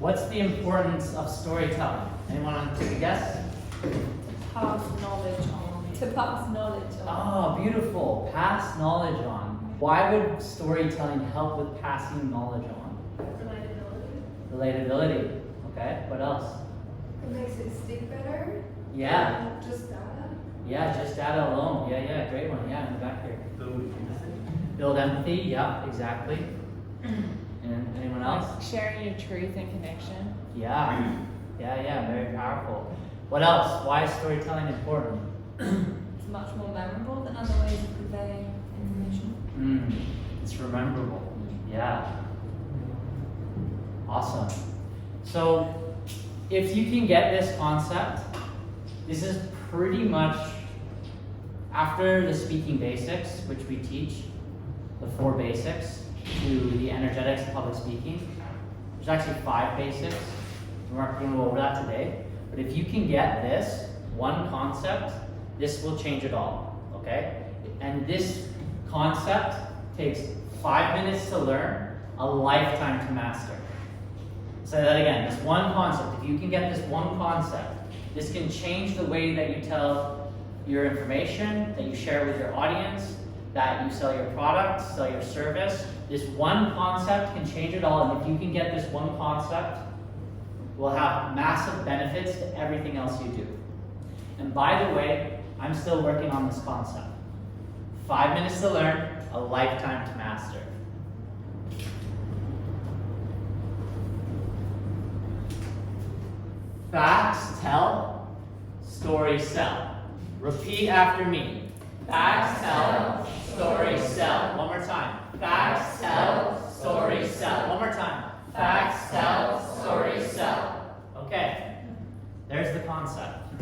What's the importance of storytelling? Anyone want to take a guess? Pass knowledge on. To pass knowledge on. Oh, beautiful. Pass knowledge on. Why would storytelling help with passing knowledge on? Relatability. Okay, what else? It makes it stick better. Yeah. Just data. Yeah, just data alone. Yeah, great one. Yeah, in the back here. Build empathy. Yeah, exactly. And anyone else? Like sharing your truth and connection. Yeah, very powerful. What else? Why is storytelling important? It's much more memorable than other ways of conveying information. It's rememberable. Yeah. Awesome. So, if you can get this concept, this is pretty much after the speaking basics, which we teach, the 4 basics to the energetics of public speaking. There's actually 5 basics. We're not going to go over that today. But if you can get this one concept, this will change it all. Okay? And this concept takes 5 minutes to learn, a lifetime to master. Say that again. This one concept. If you can get this one concept, this can change the way that you tell your information, that you share with your audience, that you sell your product, sell your service. This one concept can change it all, and if you can get this one concept, it will have massive benefits to everything else you do. And by the way, I'm still working on this concept. 5 minutes to learn, a lifetime to master. Facts tell, stories sell. Repeat after me. Facts tell, stories sell. One more time. Facts tell, stories sell. One more time. Facts tell, stories sell. Okay, there's the concept.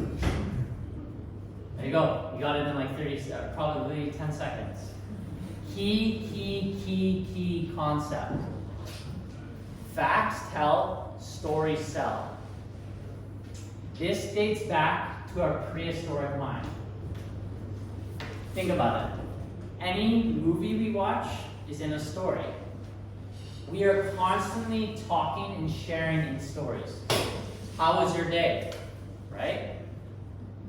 There you go. You got it in like 30, probably 10 seconds. Key concept. Facts tell, stories sell. This dates back to our prehistoric mind. Think about it. Any movie we watch is in a story. We are constantly talking and sharing in stories. How was your day? Right?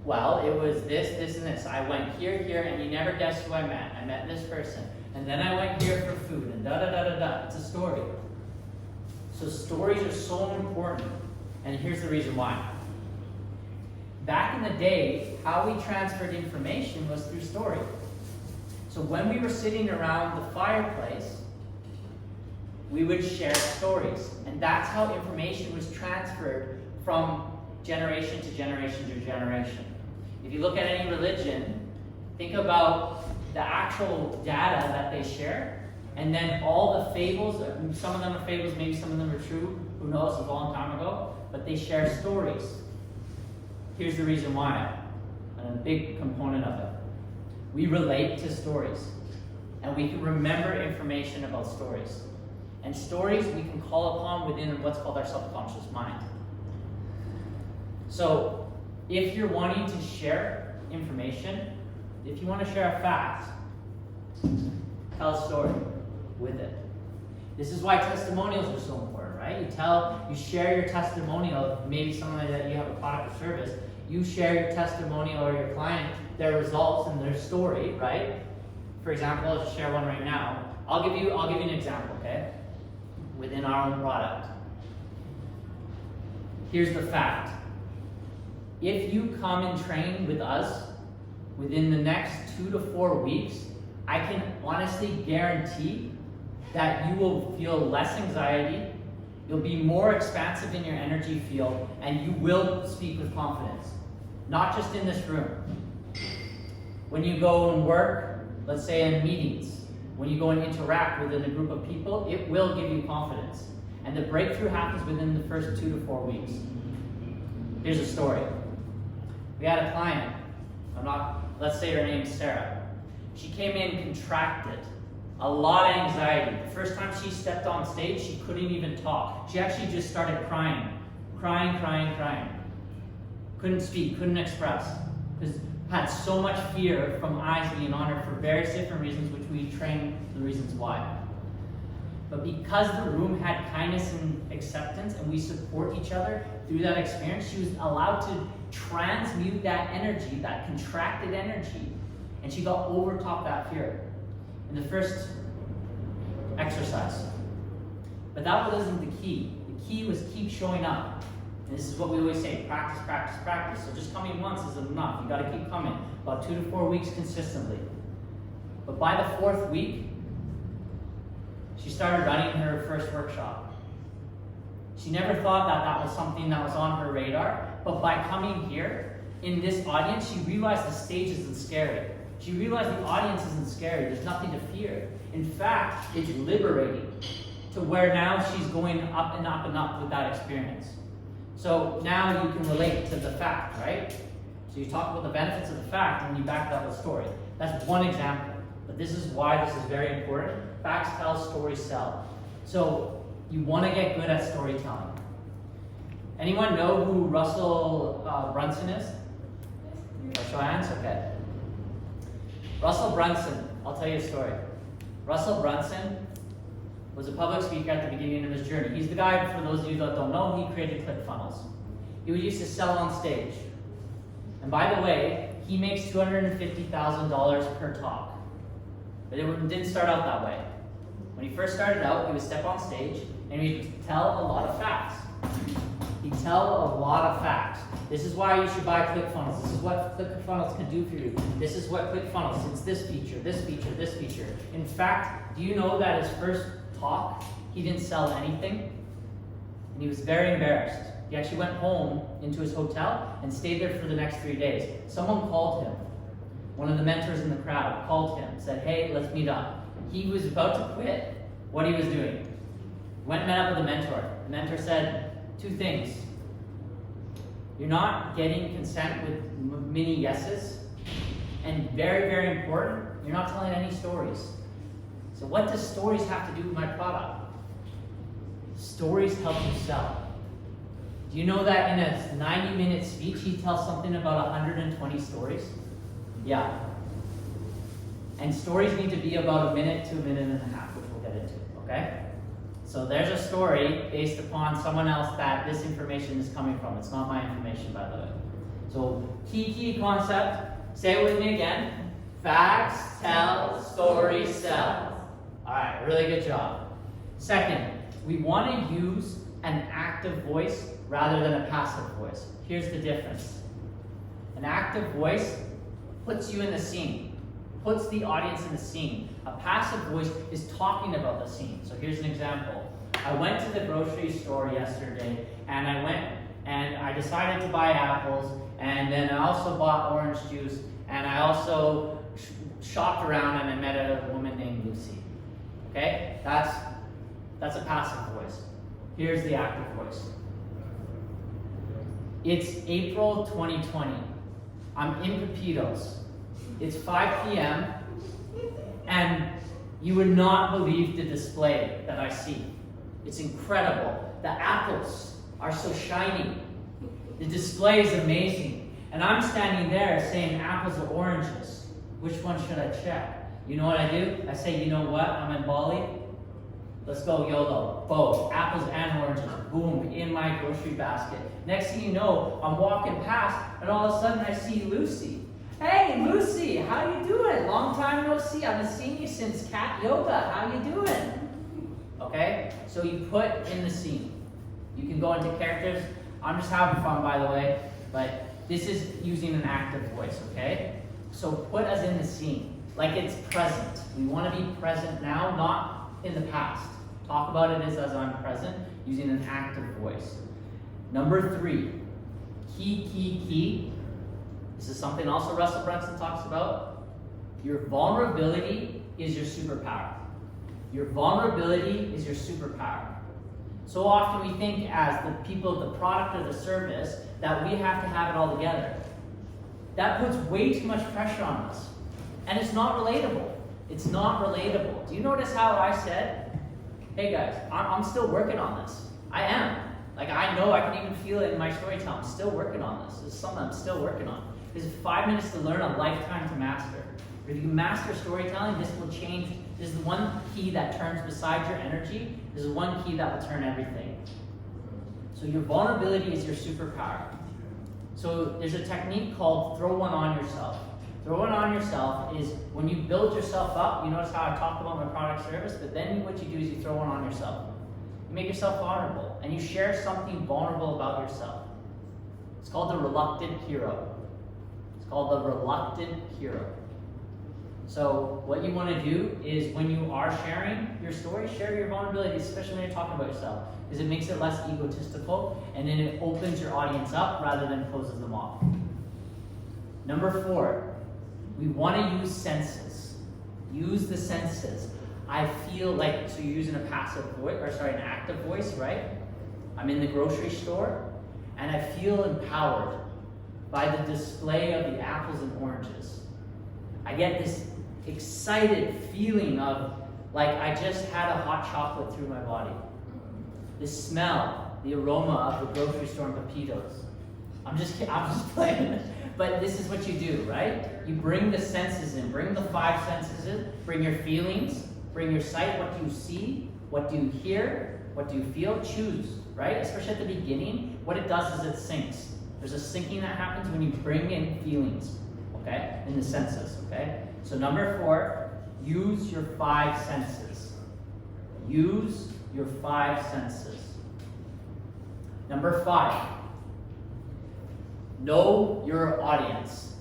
Well, it was this, and this. I went here, and you never guessed who I met. I met this person. And then I went here for food, and da-da-da-da-da. It's a story. So stories are so important. And here's the reason why. Back in the day, how we transferred information was through story. So when we were sitting around the fireplace, we would share stories. And that's how information was transferred from generation to generation to generation. If you look at any religion, think about the actual data that they share, and then all the fables. Some of them are fables, maybe some of them are true, who knows, a long time ago, but they share stories. Here's the reason why, and a big component of it. We relate to stories, and we can remember information about stories. And stories we can call upon within what's called our subconscious mind. So, if you're wanting to share information, if you want to share a fact, tell a story with it. This is why testimonials are so important, right? You share your testimonial of maybe something that you have a product or service. You share your testimonial or your client, their results and their story, right? For example, I'll just share one right now. I'll give you an example, okay? Within our own product. Here's the fact. If you come and train with us within the next 2 to 4 weeks, I can honestly guarantee that you will feel less anxiety, you'll be more expansive in your energy field, and you will speak with confidence. Not just in this room. When you go and work, let's say in meetings, when you go and interact within a group of people, it will give you confidence. And the breakthrough happens within the first 2 to 4 weeks. Here's a story. We had a client, let's say her name is Sarah. She came in contracted, a lot of anxiety. The first time she stepped on stage, she couldn't even talk. She actually just started crying. Couldn't speak, couldn't express. Because had so much fear from eyes being on her for various different reasons, which we train the reasons why. But because the room had kindness and acceptance and we support each other through that experience, she was allowed to transmute that energy, that contracted energy, and she got over top that fear in the first exercise. But that wasn't the key. The key was keep showing up. And this is what we always say, practice, practice, practice. So just coming once isn't enough. You gotta keep coming, about 2 to 4 weeks consistently. But by the 4th week, she started running her first workshop. She never thought that that was something that was on her radar, but by coming here, in this audience, she realized the stage isn't scary. She realized the audience isn't scary, there's nothing to fear. In fact, it's liberating to where now she's going up and up and up with that experience. So now you can relate to the fact, right? So you talk about the benefits of the fact and you back that with story. That's one example, but this is why this is very important. Facts tell, stories sell. So you want to get good at storytelling. Anyone know who Russell Brunson is? Or show hands? Okay. Russell Brunson, I'll tell you a story. Russell Brunson was a public speaker at the beginning of his journey. He's the guy, for those of you that don't know, he created ClickFunnels. He used to sell on stage. And by the way, he makes $250,000 per talk. But it didn't start out that way. When he first started out, he would step on stage and he'd tell a lot of facts. He'd tell a lot of facts. This is why you should buy ClickFunnels. This is what ClickFunnels can do for you. This is what ClickFunnels, it's this feature, this feature, this feature. In fact, do you know that his first talk, he didn't sell anything? And he was very embarrassed. He actually went home into his hotel and stayed there for the next 3 days. Someone called him. One of the mentors in the crowd called him, said, hey, let's meet up. He was about to quit what he was doing. Went and met up with the mentor. The mentor said 2 things. You're not getting consent with many yeses. And very, very important, you're not telling any stories. So what does stories have to do with my product? Stories help you sell. Do you know that in a 90-minute speech, he tells something about 120 stories? Yeah. And stories need to be about 1 minute to 1.5 minutes, which we'll get into, okay? So there's a story based upon someone else that this information is coming from. It's not my information, by the way. So key concept, say it with me again. Facts tell, stories sell. All right, really good job. Second, we want to use an active voice rather than a passive voice. Here's the difference. An active voice puts you in the scene, puts the audience in the scene. A passive voice is talking about the scene. So here's an example. I went to the grocery store yesterday, and I decided to buy apples, and then I also bought orange juice, and I also shopped around and I met a woman named Lucy. Okay? That's a passive voice. Here's the active voice. It's April 2020. I'm in Pepitos. It's 5 p.m. and you would not believe the display that I see. It's incredible. The apples are so shiny. The display is amazing. And I'm standing there saying apples or oranges. Which one should I check? You know what I do? I say, you know what? I'm in Bali. Let's go YOLO. Both. Apples and oranges. Boom. In my grocery basket. Next thing you know, I'm walking past and all of a sudden I see Lucy. Hey, Lucy, how you doing? Long time no see. I haven't seen you since cat yoga. How you doing? Okay? So you put in the scene. You can go into characters. I'm just having fun, by the way, but this is using an active voice, okay? So put us in the scene, like it's present. We want to be present now, not in the past. Talk about it as I'm present, using an active voice. Number 3, key. This is something also Russell Brunson talks about. Your vulnerability is your superpower. Your vulnerability is your superpower. So often we think as the people, the product or the service, that we have to have it all together. That puts way too much pressure on us. And it's not relatable. It's not relatable. Do you notice how I said, hey guys, I'm still working on this. I am. Like I know, I can even feel it in my storytelling. I'm still working on this. This is something I'm still working on. This is 5 minutes to learn, a lifetime to master. If you master storytelling, this will change This is the one key that turns beside your energy. This is one key that will turn everything. So your vulnerability is your superpower. So there's a technique called throw one on yourself. Throw one on yourself is when you build yourself up, you notice how I talk about my product service, but then what you do is you throw one on yourself. You make yourself vulnerable, and you share something vulnerable about yourself. It's called the reluctant hero. It's called the reluctant hero. So what you want to do is when you are sharing your story, share your vulnerability, especially when you're talking about yourself, because it makes it less egotistical, and then it opens your audience up rather than closes them off. Number 4, we want to use senses. Use the senses. I feel like, so you're using a passive voice, an active voice, right? I'm in the grocery store, and I feel empowered by the display of the apples and oranges. I get this excited feeling of like I just had a hot chocolate through my body. The smell, the aroma of the grocery store and Pepitos. I'm just playing. But this is what you do, right? You bring the senses in, bring the 5 senses in, bring your feelings, bring your sight, what do you see, what do you hear, what do you feel, choose, right? Especially at the beginning, what it does is it syncs. There's a syncing that happens when you bring in feelings, okay, in the senses, okay? So number 4, use your 5 senses. Use your 5 senses. Number 5, know your audience.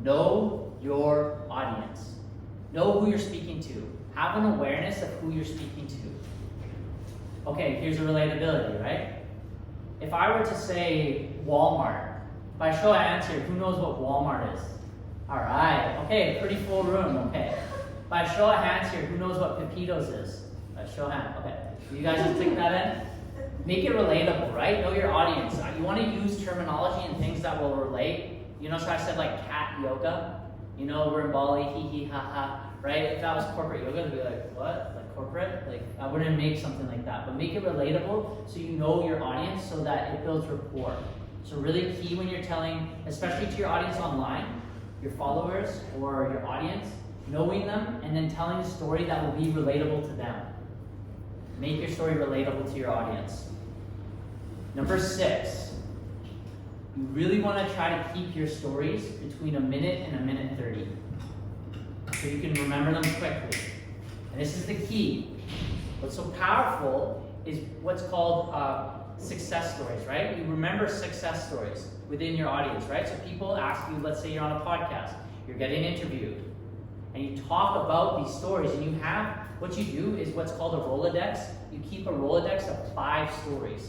Know your audience. Know who you're speaking to. Have an awareness of who you're speaking to. Okay, here's a relatability, right? If I were to say Walmart, by show of hands here, who knows what Walmart is? All right, okay, pretty full room, okay. By show of hands here, who knows what Pepitos is? By show of hands, okay. You guys just take that in? Make it relatable, right? Know your audience. You want to use terminology and things that will relate. You know, so I said like cat yoga. You know, we're in Bali, hee hee ha ha, right? If that was corporate yoga, they'd be like, what? Like corporate? Like, I wouldn't make something like that. But make it relatable so you know your audience so that it builds rapport. So really key when you're telling, especially to your audience online, your followers or your audience, knowing them and then telling a story that will be relatable to them. Make your story relatable to your audience. Number 6, you really want to try to keep your stories between a minute and a minute 30. So you can remember them quickly. And this is the key. What's so powerful is what's called success stories, right? You remember success stories within your audience, right? So people ask you, let's say you're on a podcast, you're getting interviewed, and you talk about these stories, and you have, what you do is what's called a Rolodex. You keep a Rolodex of 5 stories.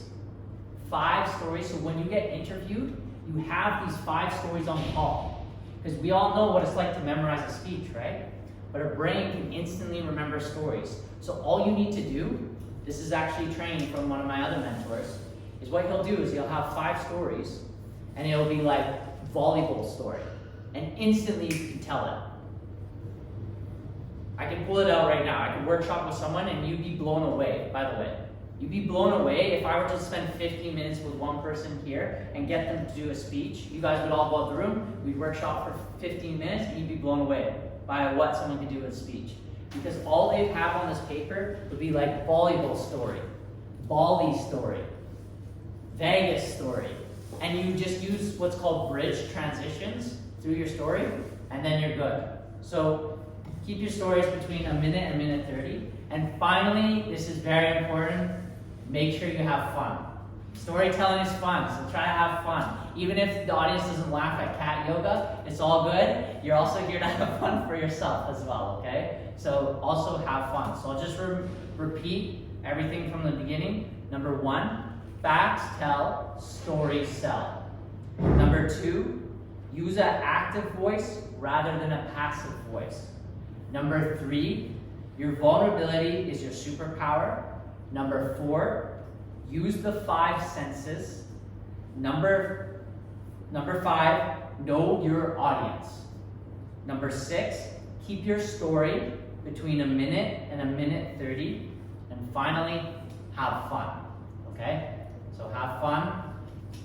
5 stories, so when you get interviewed, you have these 5 stories on call. Because we all know what it's like to memorize a speech, right? But our brain can instantly remember stories. So all you need to do, this is actually trained from one of my other mentors, is what he'll do is he'll have 5 stories, and it'll be like volleyball story. And instantly you can tell it. I can pull it out right now. I can workshop with someone and you'd be blown away, by the way. You'd be blown away if I were to spend 15 minutes with one person here and get them to do a speech. You guys would all go out the room, we'd workshop for 15 minutes, and you'd be blown away by what someone could do with a speech. Because all they have on this paper would be like volleyball story, Bali story, Vegas story. And you just use what's called bridge transitions through your story, and then you're good. So keep your stories between a minute and a minute 30. And finally, this is very important, make sure you have fun. Storytelling is fun, so try to have fun. Even if the audience doesn't laugh at cat yoga, it's all good. You're also here to have fun for yourself as well, okay? So also have fun. So I'll just repeat everything from the beginning. Number 1, facts tell, stories sell. Number 2, use an active voice rather than a passive voice. Number 3, your vulnerability is your superpower. Number 4, use the 5 senses. Number 5, know your audience. Number 6, keep your story between a minute and a minute 30. And finally, have fun, okay? So have fun.